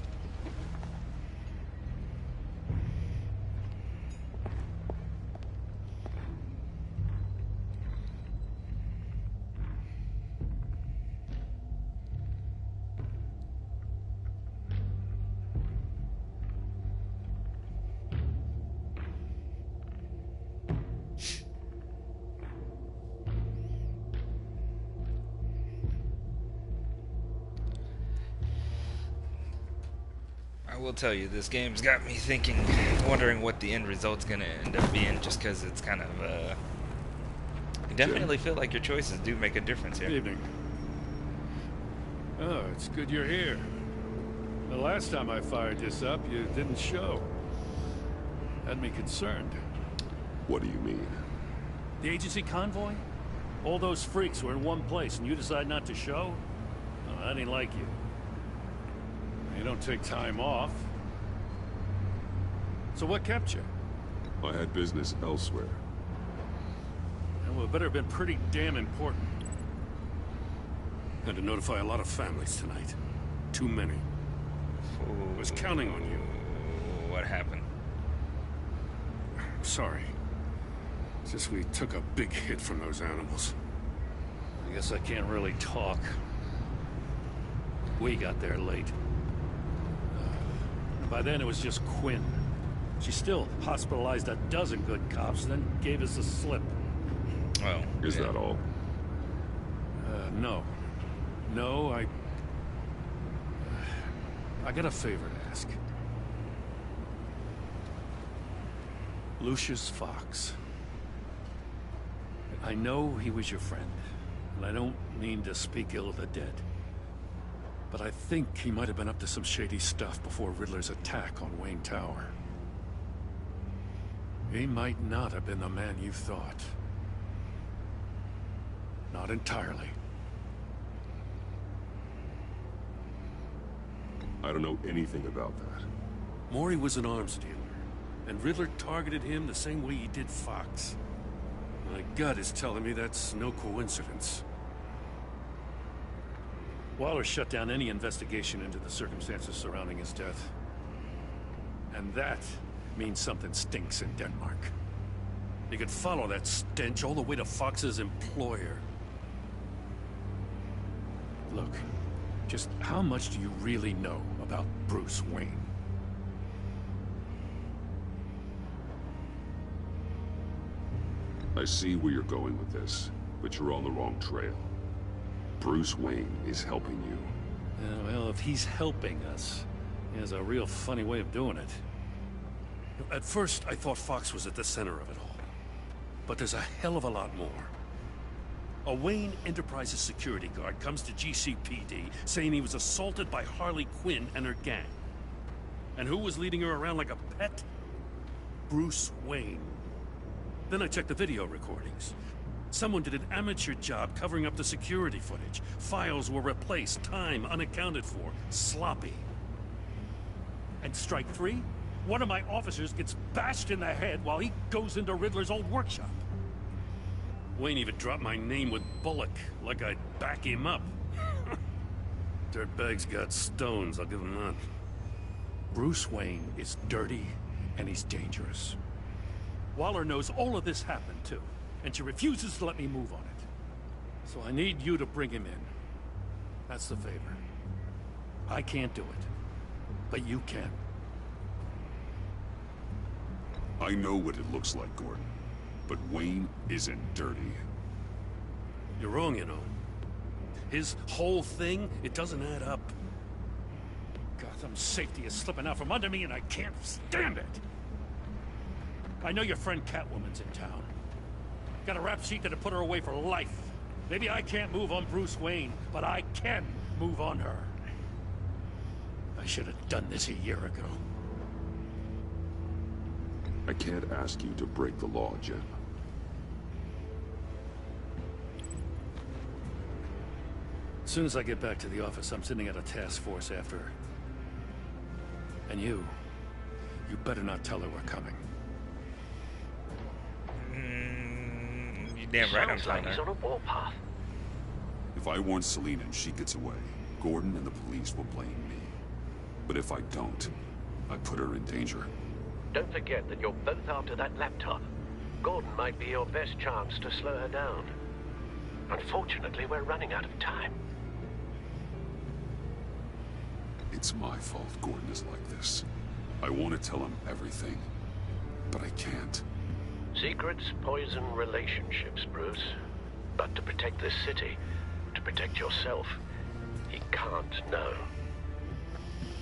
I will tell you, this game's got me thinking, wondering what the end result's gonna end up being, just because it's kind of, I definitely feel like your choices do make a difference here. Good evening. Oh, it's good you're here. The last time I fired this up, you didn't show. Had me concerned. What do you mean? The agency convoy? All those freaks were in one place, and you decide not to show? Oh, that ain't like you. You don't take time off. So what kept you? I had business elsewhere. Well, it better have been pretty damn important. Had to notify a lot of families tonight. Too many. was counting on you. What happened? I'm sorry. It's just we took a big hit from those animals. I guess I can't really talk. We got there late. By then it was just Quinn. She still hospitalized a dozen good cops, then gave us a slip. Oh. Is that all? No. No, I got a favor to ask. Lucius Fox. I know he was your friend, and I don't mean to speak ill of the dead. But I think he might have been up to some shady stuff before Riddler's attack on Wayne Tower. He might not have been the man you thought. Not entirely. I don't know anything about that. Maury was an arms dealer, and Riddler targeted him the same way he did Fox. My gut is telling me that's no coincidence. Waller shut down any investigation into the circumstances surrounding his death. And that means something stinks in Denmark. You could follow that stench all the way to Fox's employer. Look, just how much do you really know about Bruce Wayne? I see where you're going with this, but you're on the wrong trail. Bruce Wayne is helping you. Well, if he's helping us, he has a real funny way of doing it. At first, I thought Fox was at the center of it all. But there's a hell of a lot more. A Wayne Enterprises security guard comes to GCPD saying he was assaulted by Harley Quinn and her gang. And who was leading her around like a pet? Bruce Wayne. Then I checked the video recordings. Someone did an amateur job covering up the security footage. Files were replaced, time unaccounted for, sloppy. And strike three? One of my officers gets bashed in the head while he goes into Riddler's old workshop. Wayne even dropped my name with Bullock, like I'd back him up. Dirtbag's got stones, I'll give him that. Bruce Wayne is dirty, and he's dangerous. Waller knows all of this happened, too, and she refuses to let me move on it. So I need you to bring him in. That's the favor. I can't do it, but you can. I know what it looks like, Gordon. But Wayne isn't dirty. You're wrong, you know. His whole thing, it doesn't add up. Gotham's safety is slipping out from under me and I can't stand it. I know your friend Catwoman's in town. Got a rap sheet that'll put her away for life. Maybe I can't move on Bruce Wayne, but I can move on her. I should have done this a year ago. I can't ask you to break the law, Jim. As soon as I get back to the office, I'm sending out a task force after her. And you better not tell her we're coming. You damn right I'm telling her. He's on a warpath. If I warn Selina and she gets away, Gordon and the police will blame me. But if I don't, I put her in danger. Don't forget that you're both after that laptop. Gordon might be your best chance to slow her down. Unfortunately, we're running out of time. It's my fault Gordon is like this. I want to tell him everything, but I can't. Secrets poison relationships, Bruce. But to protect this city, to protect yourself, he can't know.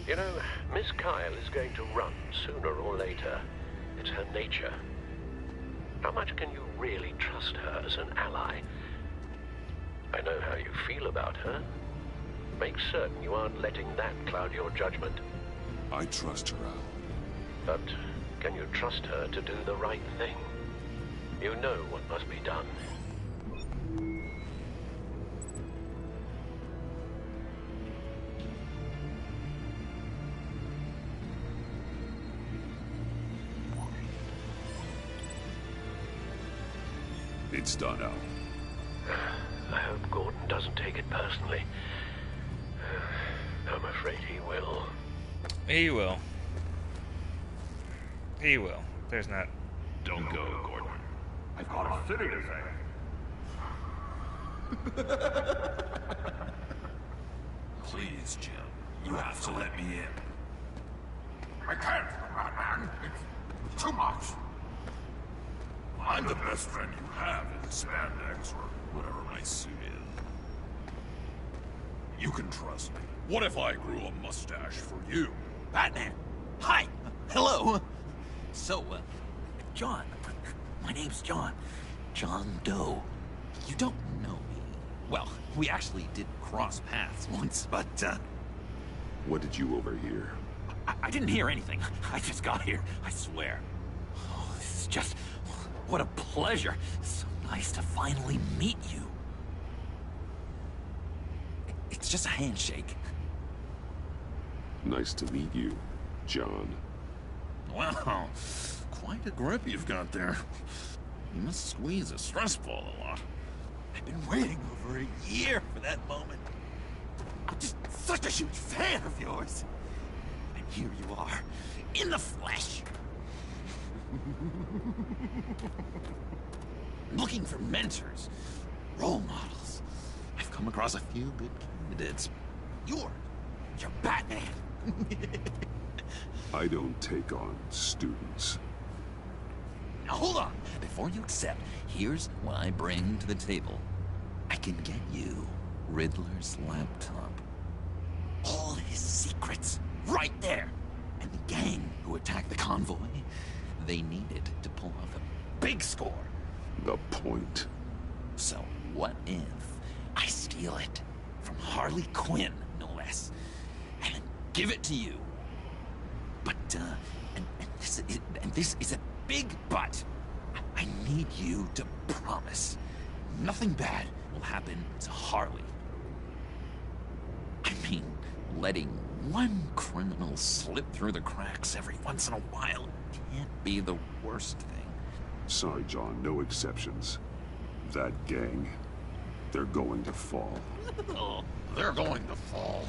You know, Miss Kyle is going to run sooner or later. It's her nature. How much can you really trust her as an ally? I know how you feel about her. Make certain you aren't letting that cloud your judgment. I trust her, Al. But can you trust her to do the right thing? You know what must be done. It's done, Al. I hope Gordon doesn't take it personally. I'm afraid he will. He will. He will. There's not... Don't go, Gordon. I've got a city to save. Please, Jim. You have to let me in. I can't, Batman. It's too much. I'm the best friend you have in the spandex or whatever my suit is. You can trust me. What if I grew a mustache for you? Batman! Hi! Hello! So, John. My name's John. John Doe. You don't know me. Well, we actually did cross paths once, but, What did you overhear? I didn't hear anything. I just got here, I swear. Oh, this is just... What a pleasure. So nice to finally meet you. It's just a handshake. Nice to meet you, John. Wow, quite a grip you've got there. You must squeeze a stress ball a lot. I've been waiting over a year for that moment. I'm just such a huge fan of yours. And here you are, in the flesh. Looking for mentors, role models. I've come across a few good candidates. You're Batman. I don't take on students. Now hold on. Before you accept, here's what I bring to the table. I can get you Riddler's laptop. All his secrets, right there. And the gang who attacked the convoy, they needed to pull off a big score. The point. So what if I steal it from Harley Quinn, no less, and then give it to you? But, and this is a big but. I need you to promise nothing bad will happen to Harley. I mean, letting one criminal slip through the cracks every once in a while can't be the worst thing. Sorry, John, no exceptions. That gang, they're going to fall. Oh, they're going to fall.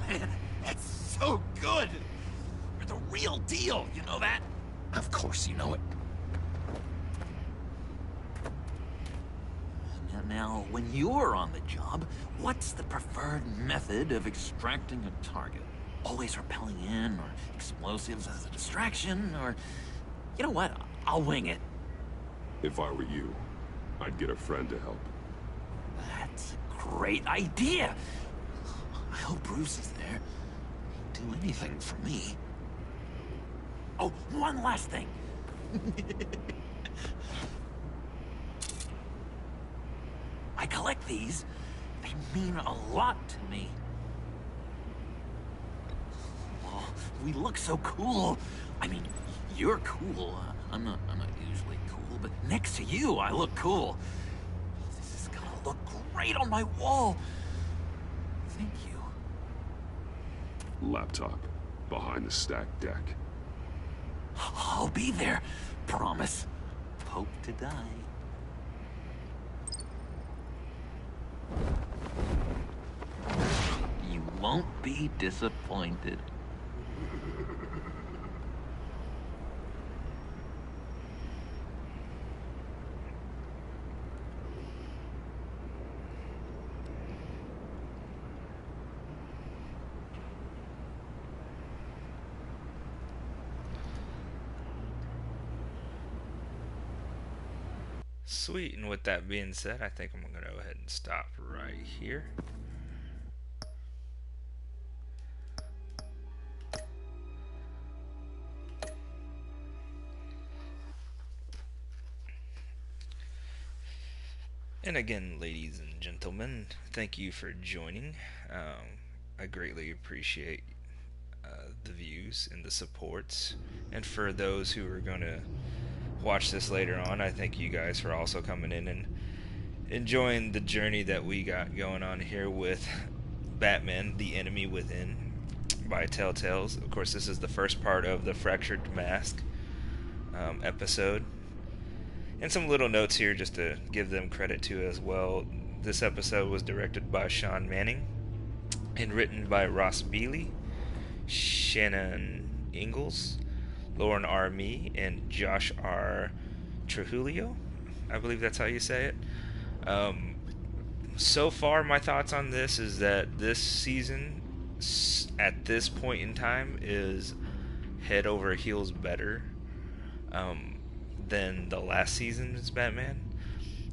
Man, that's so good! You're the real deal, you know that? Of course you know it. Now, when you're on the job, what's the preferred method of extracting a target? Always rappelling in, or explosives as a distraction, or... You know what? I'll wing it. If I were you, I'd get a friend to help. That's a great idea! I hope Bruce is there. He'd do anything for me. Oh, one last thing. I collect these. They mean a lot to me. Oh, we look so cool. I mean, you're cool. I'm not usually cool, but next to you, I look cool. This is gonna look great on my wall. Thank you. Laptop, behind the stacked deck. I'll be there. Promise. Hope to die. You won't be disappointed. Sweet, and with that being said, I think I'm going to go ahead and stop right here. And again, ladies and gentlemen, thank you for joining. I greatly appreciate the views and the supports. And for those who are going to watch this later on, I thank you guys for also coming in and enjoying the journey that we got going on here with Batman, The Enemy Within by Telltales. Of course, this is the first part of the Fractured Mask episode. And some little notes here just to give them credit to as well. This episode was directed by Sean Manning and written by Ross Bealey. Shannon Ingalls, Lauren R. Mee, and Josh R. Trujillo. I believe that's how you say it. So far, my thoughts on this is that this season, at this point in time, is head over heels better than the last season's Batman.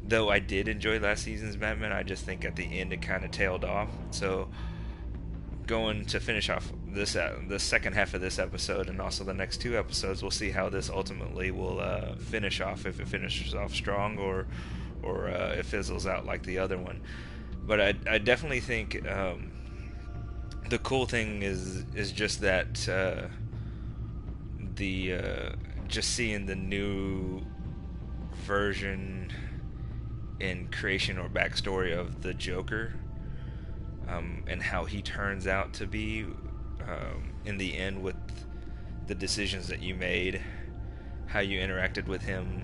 Though I did enjoy last season's Batman, I just think at the end it kind of tailed off. So going to finish off this the second half of this episode and also the next 2 episodes, we'll see how this ultimately will finish off, if it finishes off strong or it fizzles out like the other one. But I definitely think the cool thing is just that just seeing the new version in creation or backstory of the Joker, and how he turns out to be in the end with the decisions that you made, how you interacted with him.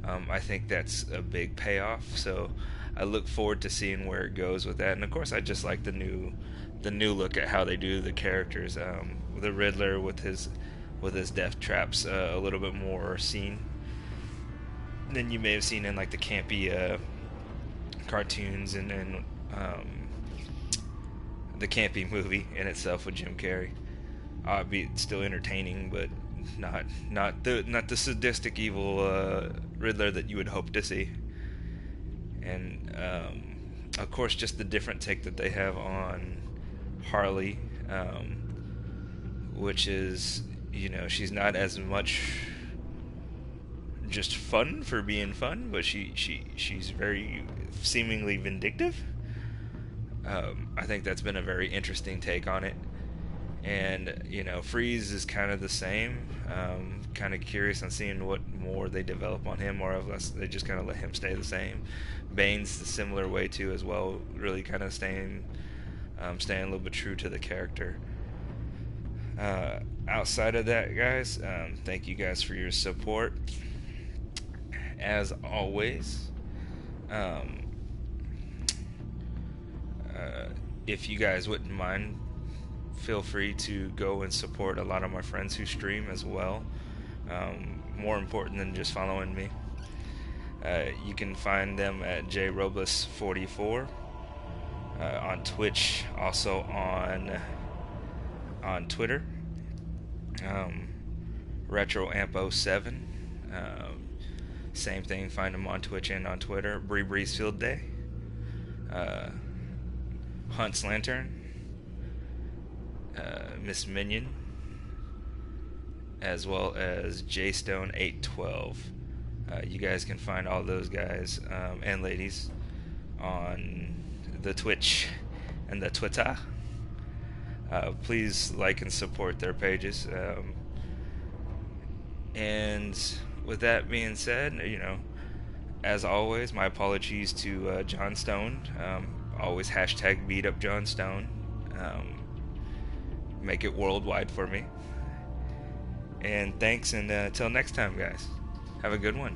I think that's a big payoff, so I look forward to seeing where it goes with that. And of course, I just like the new look at how they do the characters. The Riddler with his death traps a little bit more seen than you may have seen in like the campy cartoons and the campy movie in itself with Jim Carrey. Be still entertaining, but not the sadistic evil Riddler that you would hope to see. And of course, just the different take that they have on Harley, which is, you know, she's not as much just fun for being fun, but she's very seemingly vindictive. I think that's been a very interesting take on it. And, you know, Freeze is kind of the same. Kind of curious on seeing what more they develop on him, or unless they just kind of let him stay the same. Bane's the similar way too as well, really kind of staying a little bit true to the character. Outside of that, guys, thank you guys for your support. As always, if you guys wouldn't mind, feel free to go and support a lot of my friends who stream as well. More important than just following me. You can find them at jrobles44 on Twitch, also on Twitter, RetroAmp07. Same thing, find them on Twitch and on Twitter. Bree's Field Day, Hunt's Lantern, Miss Minion, as well as JStone812. You guys can find all those guys and ladies on the Twitch and the Twitter. Please like and support their pages. And with that being said, you know, as always, my apologies to John Stone. Always hashtag beat up John Stone. Make it worldwide for me. And thanks, and until next time, guys. Have a good one.